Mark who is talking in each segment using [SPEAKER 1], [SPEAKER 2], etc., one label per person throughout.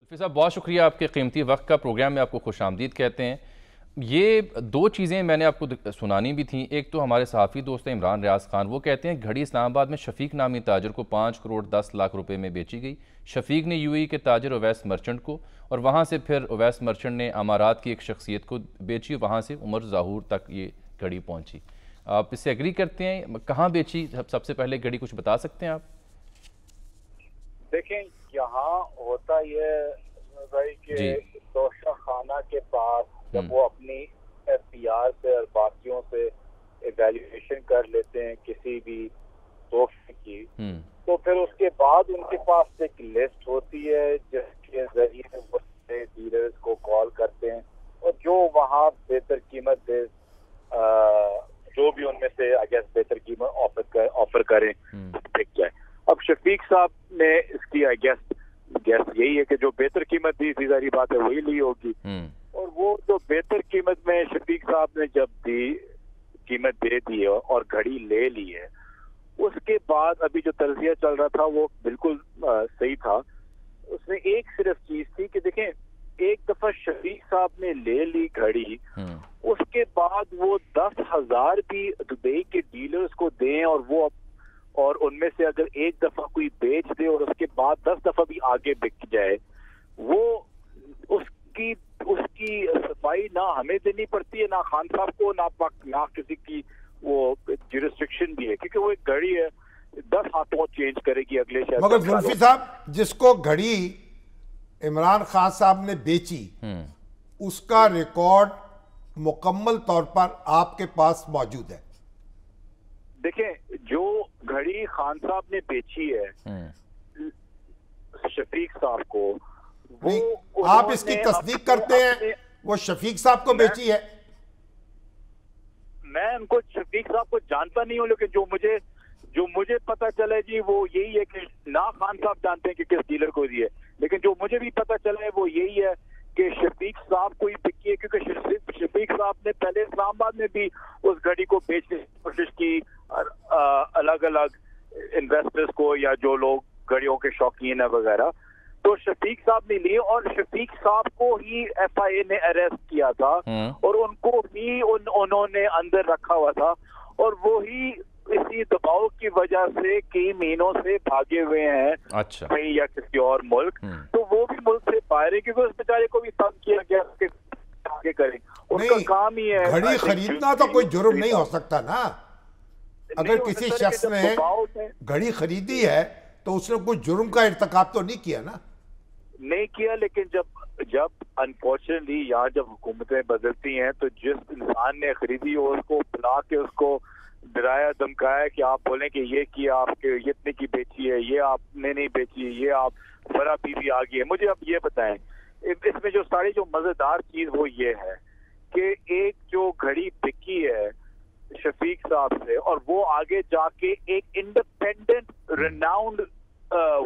[SPEAKER 1] लुत्फ़ी साहब बहुत शुक्रिया आपके कीमती वक्त का। प्रोग्राम में आपको खुश आमदीद कहते हैं। ये दो चीज़ें मैंने आपको सुनानी भी थी। एक तो हमारे सहाफ़ी दोस्त हैं इमरान रियाज खान, वो कहते हैं घड़ी इस्लामाबाद में शफीक नामी ताजर को 5 करोड़ 10 लाख रुपए में बेची गई। शफीक ने यूएई के ताजर उवैस मर्चेंट को, और वहाँ से फिर उवैस मर्चेंट ने अमारात की एक शख्सियत को बेची, वहाँ से उमर ज़ाहूर तक ये घड़ी पहुँची। आप इससे एग्री करते हैं? कहाँ बेची सबसे पहले घड़ी, कुछ बता सकते हैं आप?
[SPEAKER 2] देखें, यहाँ होता ये भाई कि तोशा खाना के पास जब वो अपनी एफपीआर से और बाकियों से इवैल्यूएशन कर लेते हैं किसी भी तोहफे की, तो फिर उसके बाद उनके पास एक लिस्ट होती है जिसके जरिए वो डीलर्स को कॉल करते हैं और जो वहाँ बेहतर कीमत दे, जो भी उनमें से आई गेस बेहतर कीमत ऑफर करें बिक जाए। अब शफीक साहब ने इसकी आई गेस यही है कि जो बेहतर कीमत दी थी, सारी बात है वही ली होगी। और वो जो बेहतर कीमत में शफीक साहब ने जब कीमत दे दी है और घड़ी ले ली है, उसके बाद अभी जो तर्जिया चल रहा था वो बिल्कुल सही था। उसमें एक सिर्फ चीज थी कि देखें, एक दफा शफीक साहब ने ले ली घड़ी, उसके बाद वो 10,000 भी दुबई के डीलर्स को दें और उनमें से अगर एक दफा कोई बेच दे और उसके बाद 10 दफा भी आगे बिक जाए, वो उसकी सफाई ना हमें देनी पड़ती है, ना खान साहब को, ना किसी की वो जुरिस्डिक्शन भी है, क्योंकि वो एक घड़ी है 10 हाथों चेंज करेगी अगले शायद।
[SPEAKER 3] मगर जुल्फी साहब, जिसको घड़ी इमरान खान साहब ने बेची उसका रिकॉर्ड मुकम्मल तौर पर आपके पास मौजूद है।
[SPEAKER 2] देखें, जो घड़ी खान साहब ने बेची है शफीक साहब को, वो
[SPEAKER 3] आप इसकी तस्दीक करते हैं वो शफीक साहब को बेची है?
[SPEAKER 2] मैं उनको शफीक साहब को जानता नहीं हूं, लेकिन जो मुझे पता चला है जी वो यही है कि ना खान साहब जानते हैं कि किस डीलर को दी है, लेकिन जो मुझे भी पता चला है वो यही है कि शफीक साहब को ही बिकी है, क्योंकि शफीक साहब ने पहले इस्लामाबाद में भी उस घड़ी को बेचने की कोशिश की अलग अलग इन्वेस्टर्स को या जो लोग घड़ियों के शौकीन है वगैरह, तो शफीक साहब ने लिए और शफीक साहब को ही एफआईए ने अरेस्ट किया था और उनको ही उन्होंने अंदर रखा हुआ था, और वो ही इसी दबाव की वजह से कई महीनों से भागे हुए हैं कहीं या किसी और मुल्क, तो वो भी मुल्क से बाहर है क्योंकि उस बेचारे को भी तंग किया गया कि आगे करें, उसका काम ही है।
[SPEAKER 3] घड़ी खरीदना तो कोई जुर्म नहीं हो सकता ना। अगर किसी शख्स ने घड़ी खरीदी है तो उसने कोई जुर्म का इर्तिकाब तो नहीं किया ना।
[SPEAKER 2] नहीं किया, लेकिन जब अनफॉर्चुनेटली यहाँ जब हुकूमतें बदलती हैं तो जिस इंसान ने खरीदी हो उसको बुला के उसको डराया धमकाया कि आप बोलें कि ये किया, आपके इतने की बेची है, ये आपने नहीं बेची, ये आप बड़ा बीवी आ गई है। मुझे अब ये बताएं, इसमें जो सारी जो मजेदार चीज वो ये है कि एक जो घड़ी बिकी है शफीक साहब से और वो आगे जाके एक इंडिपेंडेंट रिनाउंड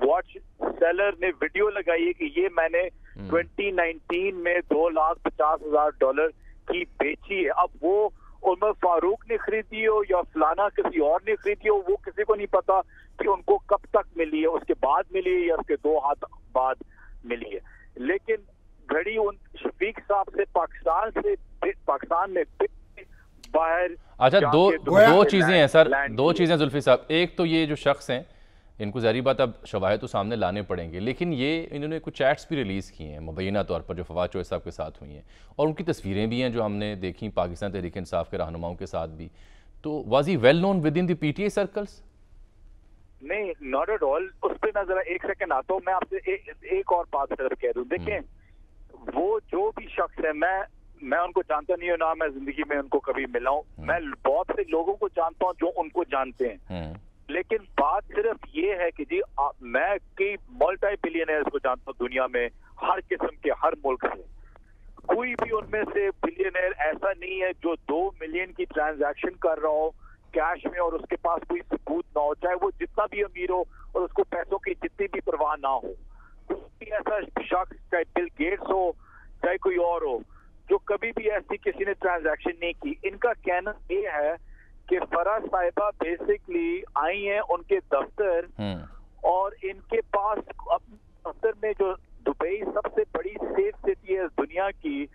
[SPEAKER 2] वॉच सेलर ने वीडियो लगाई है कि ये मैंने 2019 में $2,50,000 की बेची है। अब वो उमर फारूक ने खरीदी हो या फलाना किसी और ने खरीदी हो, वो किसी को नहीं पता कि उनको कब तक मिली है, उसके बाद मिली है या उसके 2 हाथ बाद मिली है, लेकिन घड़ी उन शफीक साहब से पाकिस्तान में बाहर।
[SPEAKER 1] अच्छा, दो चीजें हैं सर, दो चीजें जुल्फी साहब। एक तो ये जो शख्स हैं इनको ज़ाहिर बात अब शवाहिद तो सामने लाने पड़ेंगे, लेकिन ये इन्होंने कुछ चैट्स भी रिलीज़ किए हैं मुबैना तौर पर जो फवाद चौधरी साहब के साथ हुई हैं, और उनकी तस्वीरें भी हैं जो हमने देखी पाकिस्तान तहरीक इंसाफ के रहनुमाओं के साथ भी। तो was he well known with in the PTI circles?
[SPEAKER 2] नहीं, नॉट एट ऑल। उस पर मैं जरा एक सेकंड आता हूँ, मैं आपसे एक और बात सिर्फ कह दूं। देखें, वो जो भी शख्स है, मैं उनको जानता नहीं हूँ ना, मैं जिंदगी में उनको कभी मिला हूँ। मैं बहुत से लोगों को जानता हूँ जो उनको जानते हैं, लेकिन बात सिर्फ ये है कि जी मैं कई मल्टी बिलियनर्स को जानता हूँ दुनिया में, हर किस्म के, हर मुल्क से। कोई भी उनमें से बिलियनर ऐसा नहीं है जो 2 मिलियन की ट्रांजैक्शन कर रहा हो कैश में और उसके पास कोई सबूत ना हो, चाहे वो जितना भी अमीर हो और उसको पैसों की जितनी भी परवाह ना हो। कोई ऐसा शख्स, चाहे बिल गेट्स हो चाहे कोई और हो, जो कभी भी ऐसी किसी ने ट्रांजैक्शन नहीं की। इनका कहना ये है कि फराह साहिबा बेसिकली आई हैं उनके दफ्तर और इनके पास दफ्तर में जो دبئی سب سے بڑی سیف سٹی ہے دنیا کی،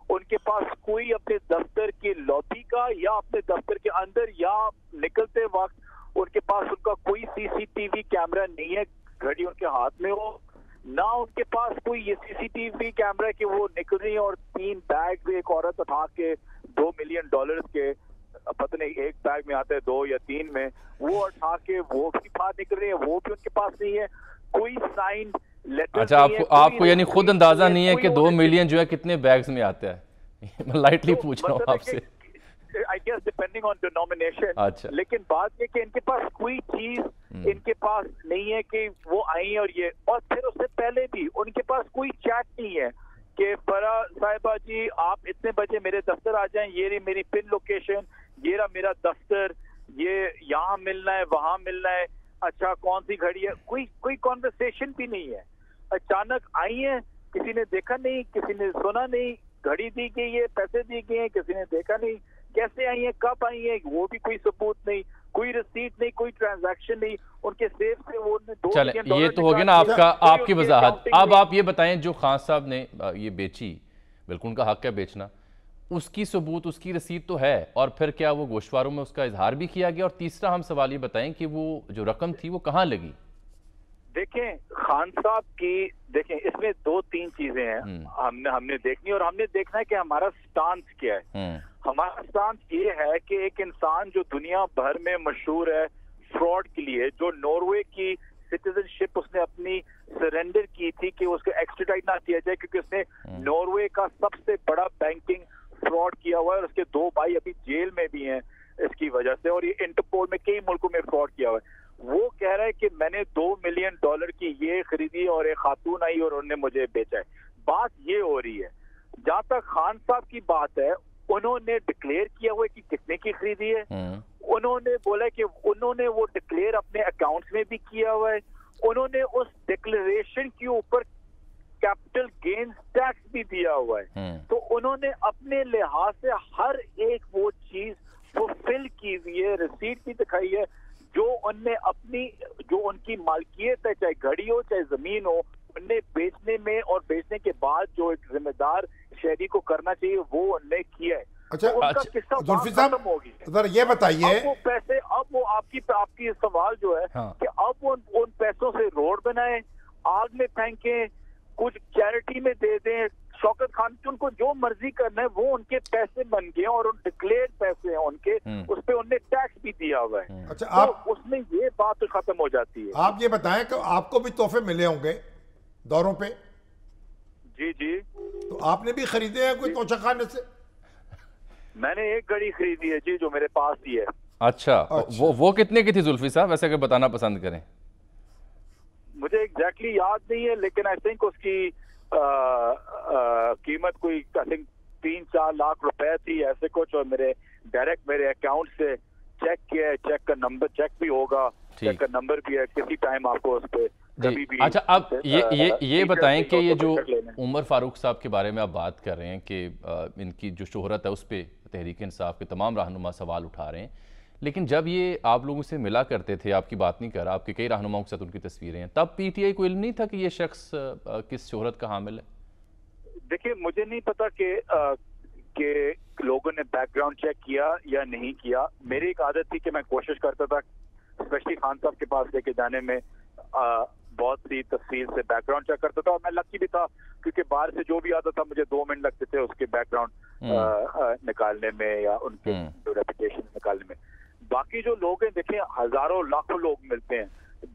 [SPEAKER 2] ان کے پاس کوئی اپنے دفتر کے لابی کا یا اپنے دفتر کے اندر یا نکلتے وقت ان کے پاس ان کا کوئی سی سی ٹی وی کیمرہ نہیں ہے، گھڑی ان کے ہاتھ میں ہو، نہ ان کے پاس کوئی یہ سی سی ٹی وی کیمرہ کہ وہ نکل رہی ہیں اور 3 بیگ ایک عورت اٹھا کے $2 ملین کے، پتہ نہیں ایک بیگ میں آتا ہے 2 یا 3 میں، وہ اٹھا کے وہ بھی باہر نکل رہی ہیں، وہ بھی ان کے پاس نہیں ہے، کوئی سائن لیٹر۔
[SPEAKER 1] اچھا آپ کو یعنی خود اندازہ نہیں ہے کہ 2 ملین جو ہے کتنے بیگز میں آتا ہے؟ میں لائٹلی پوچھ رہا ہوں آپ سے،
[SPEAKER 2] I guess depending on denomination۔
[SPEAKER 1] اچھا
[SPEAKER 2] لیکن بات یہ کہ ان کے پاس کوئی چیز ان کے پاس نہیں ہے کہ وہ آئیں اور یہ، اور پھر اس سے پہلے بھی ان کے پاس کوئی چیٹ نہیں ہے کہ فرا صاحبہ جی آپ اتنے بجے میرے دفتر آ جائیں، یہ رہی میری پن لوکیشن، یہ رہا میرا دفتر، یہ یہاں ملنا ہے وہاں ملنا ہے، اچھا کون سی گھڑی ہے، کوئی کانورسیشن بھی نہیں ہے۔ اچانک آئی ہیں، کسی نے دیکھا نہیں، کسی نے سنا نہیں، گھڑی دی گئی ہے، پیسے دی گئے ہیں، کسی نے دیکھا نہیں، کیسے آئی ہیں، کب آئی ہیں، وہ بھی کوئی ثبوت نہیں، کوئی رسیٹ نہیں، کوئی ٹرانزیکشن نہیں، ان کے سیف سے وہ $2
[SPEAKER 1] چلیں
[SPEAKER 2] ملین
[SPEAKER 1] یہ تو ہو گیا نا آپ کی وضاحت۔ اب آپ یہ بتائیں جو خان صاحب نے یہ بیچی، بالکل ان کا حق ہے بیچنا، اس کی ثبوت اس کی رسید تو ہے، اور پھر کیا وہ گوشواروں میں اس کا اظہار بھی کیا گیا؟ اور تیسرا ہم سوال یہ بتائیں کہ وہ جو رقم تھی وہ کہاں لگی؟
[SPEAKER 2] دیکھیں خان صاحب کی، دیکھیں اس میں 2-3 چیزیں ہیں ہم نے دیکھنی، اور ہم نے دیکھنا ہے کہ ہمارا سٹانس کیا ہے۔ ہمارا سٹانس یہ ہے کہ ایک انسان جو دنیا بھر میں مشہور ہے فراڈ کے لیے، جو ناروے کی سٹیزن شپ اس نے اپنی سرنڈر کی تھی کہ اس کو ایکسٹریڈائٹ نہ کیا جائے کیونکہ اس نے ناروے کا سب سے بڑا بینکنگ فراڈ کیا ہوا ہے، اور اس کے 2 بھائی ابھی جیل میں بھی ہیں اس کی وجہ سے، اور یہ انٹرپول میں کئی ملکوں میں فراڈ کیا ہوا ہے۔ وہ کہہ رہا ہے کہ میں نے $2 ملین کی یہ خریدی اور ایک خاتون آئی اور انہوں نے مجھے بیچا ہے۔ بات یہ ہو رہی ہے، جہاں تک خان صاحب کی بات ہے، انہوں نے ڈکلیئر کیا ہوا ہے کہ کتنے کی خریدی ہے، انہوں نے بولا کہ انہوں نے وہ ڈکلیئر اپنے اکاؤنٹس میں بھی کیا ہوا ہے، انہوں نے اس ڈکلیریشن کے اوپر کیپٹل گینز ٹیکس بھی دیا ہوا ہے، تو انہوں نے اپنے لحاظ سے ہر ایک وہ چیز فلفل کی ہوئی ہے، رسیٹ بھی دکھائی ہے، جو ان نے اپنی جو ان کی مالکیت ہے، چاہے گھڑی ہو چاہے زمین ہو، ان نے بیچنے میں اور بیچنے کے بعد جو ایک ذمہ دار شہری کو کرنا چاہیے وہ ان نے کیا ہے۔
[SPEAKER 3] اچھا ذوالفی صاحب
[SPEAKER 2] ختم ہو گئی
[SPEAKER 3] ذرا یہ بتائیے،
[SPEAKER 2] اب وہ پیسے، اب وہ آپ کی سوال جو ہے کہ اب وہ ان پیسوں سے روڈ بنائیں، آگ میں پھینکیں، کچھ چیریٹی میں دے دیں، شوکت خان ان کو جو مرضی کرنا ہے، وہ ان کے پیسے بن گئے اور ان ڈکلیئر پیسے ہیں ان کے، اس پہ ان نے ٹیکس بھی دیا ہوا ہے۔
[SPEAKER 3] اچھا
[SPEAKER 2] تو اس میں یہ بات ختم ہو جاتی ہے۔
[SPEAKER 3] آپ یہ بتائیں کہ آپ کو بھی تحفے ملے ہوں گے دوروں پہ؟
[SPEAKER 2] جی جی،
[SPEAKER 3] تو آپ نے بھی خریدے ہیں کوئی توشہ خانے سے؟
[SPEAKER 2] میں نے ایک گھڑی خریدی ہے جی، جو میرے پاس ہی ہے۔
[SPEAKER 1] اچھا وہ کتنے کی تھی زلفی صاحب، ویسے اگر بتانا پسند کریں؟
[SPEAKER 2] مجھے ایگزیکٹلی یاد نہیں ہے، لیکن آئی تھنک اس کی قیمت کوئی 3-4 لاکھ روپے تھی ایسے کچھ، اور میرے ڈائریکٹ میرے اکاؤنٹ سے چیک کیا ہے، چیک کا نمبر چیک بھی ہوگا، چیک کا نمبر بھی ہے، کسی ٹائم آپ کو اس پہ کبھی بھی۔
[SPEAKER 1] اچھا اب یہ بتائیں کہ یہ جو عمر فاروق صاحب کے بارے میں آپ بات کر رہے ہیں کہ ان کی جو شہرت ہے اس پہ تحریک انصاف کے تمام رہنما سوال اٹھا رہے ہیں، لیکن جب یہ آپ لوگوں سے ملا کرتے تھے، آپ کی بات نہیں کر رہا، آپ کے کئی رہنماؤں کے ساتھ ان کی تصویریں ہیں، تب پی ٹی آئی کو علم نہیں تھا کہ یہ شخص کس شہرت کا حامل ہے؟
[SPEAKER 2] دیکھیں مجھے نہیں پتا کہ لوگوں نے بیک گراؤنڈ چیک کیا یا نہیں کیا۔ میری ایک عادت تھی کہ میں کوشش کرتا تھا اسپیشلی خان صاحب کے پاس لے کے جانے میں، بہت سی تفصیل سے بیک گراؤنڈ چیک کرتا تھا، اور میں لکی بھی تھا کیونکہ باہر سے جو بھی آتا تھا مجھے 2 منٹ لگتے تھے اس کے بیک گراؤنڈ نکالنے میں یا ان کے ریپوٹیشن نکالنے میں۔ باقی جو لوگ ہیں دیکھیں ہزاروں لاکھوں لوگ ملتے ہیں،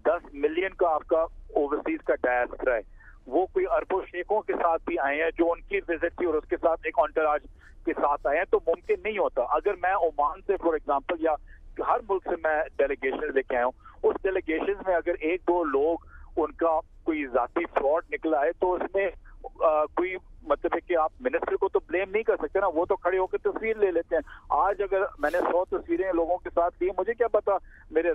[SPEAKER 2] 10 ملین کا آپ کا اوورسیز کا ڈائسپورا ہے، وہ کوئی اربوں شیخوں کے ساتھ بھی آئے ہیں جو ان کی وزٹ تھی اور اس کے ساتھ ایک انٹوراج کے ساتھ آئے ہیں، تو ممکن نہیں ہوتا اگر میں عمان سے فار ایگزامپل یا ہر ملک سے میں ڈیلیگیشن لے کے آیا ہوں، اس ڈیلیگیشن میں اگر 1-2 لوگ ان کا کوئی ذاتی فراڈ نکلا ہے تو اس میں کوئی مطلب ہے کہ آپ منسٹر کو تو بلیم نہیں کر سکتے نا، وہ تو کھڑے ہو کے تصویر لے لیتے ہیں۔ آج اگر میں نے 100 تصویریں لوگوں کے ساتھ لی، مجھے کیا پتا میرے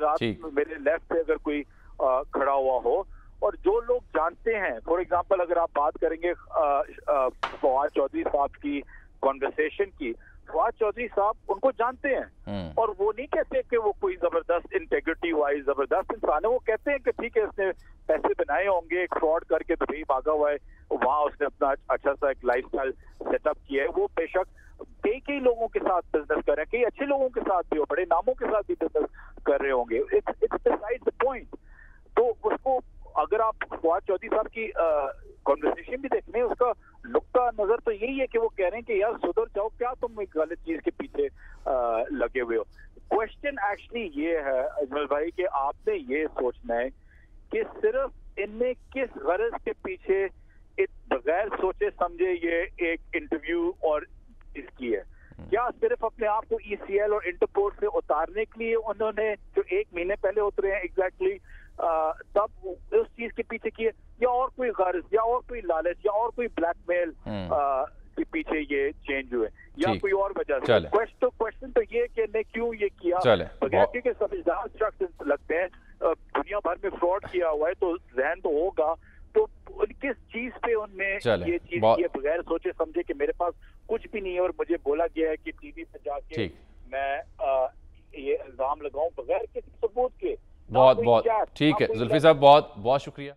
[SPEAKER 2] میرے لیفٹ پہ اگر کوئی کھڑا ہوا ہو، اور جو لوگ جانتے ہیں فار ایگزامپل اگر آپ بات کریں گے فواد چودھری صاحب کی کانورسیشن کی، फवाद चौधरी साहब उनको जानते हैं और वो नहीं कहते कि वो कोई जबरदस्त इंटेग्रिटी वाइज जबरदस्त इंसान है। वो कहते हैं कि ठीक है इसने पैसे बनाए होंगे, एक फ्रॉड करके दुबई भागा हुआ है, वहाँ उसने अपना अच्छा सा एक लाइफस्टाइल सेटअप किया है। वो बेशक कई लोगों के साथ बिजनेस कर रहे हैं, कई अच्छे लोगों के साथ भी हो, बड़े नामों के साथ भी बिजनेस कर रहे होंगे। It's beside the point. तो उसको अगर आप फवाद चौधरी साहब की कॉन्वर्सेशन भी देखने, उसका नुक्ता नजर तो यही है कि वो कह रहे हैं कि यार सुधर जाओ, क्या तुम एक गलत चीज के पीछे लगे हुए हो। क्वेश्चन एक्चुअली ये है अजमल भाई कि आपने ये सोचना है कि सिर्फ इनने किस गरज के पीछे बगैर सोचे समझे ये एक इंटरव्यू और इसकी है। क्या सिर्फ अपने आप को ECL और इंटरपोल से उतारने के लिए उन्होंने जो 1 महीने पहले उतरे हैं एग्जैक्टली तब उस चीज के पीछे किए, या और कोई गर्ज, या और कोई लालच, या और कोई ब्लैकमेल के पीछे ये चेंज हुए, या कोई और वजह से? क्वेश्चन तो ये कि ने क्यों ये किया बगैर के समझदार शख्स लगते हैं, दुनिया भर में फ्रॉड किया हुआ है तो जहन तो होगा, तो किस चीज पे उनने ये चीज किया बगैर सोचे समझे कि मेरे पास कुछ भी नहीं है और मुझे बोला गया है कि टीवी पे जाके मैं ये इल्जाम लगाऊं बगैर किसी सबूत के।
[SPEAKER 1] बहुत ठीक है जुल्फी साहब, बहुत बहुत शुक्रिया।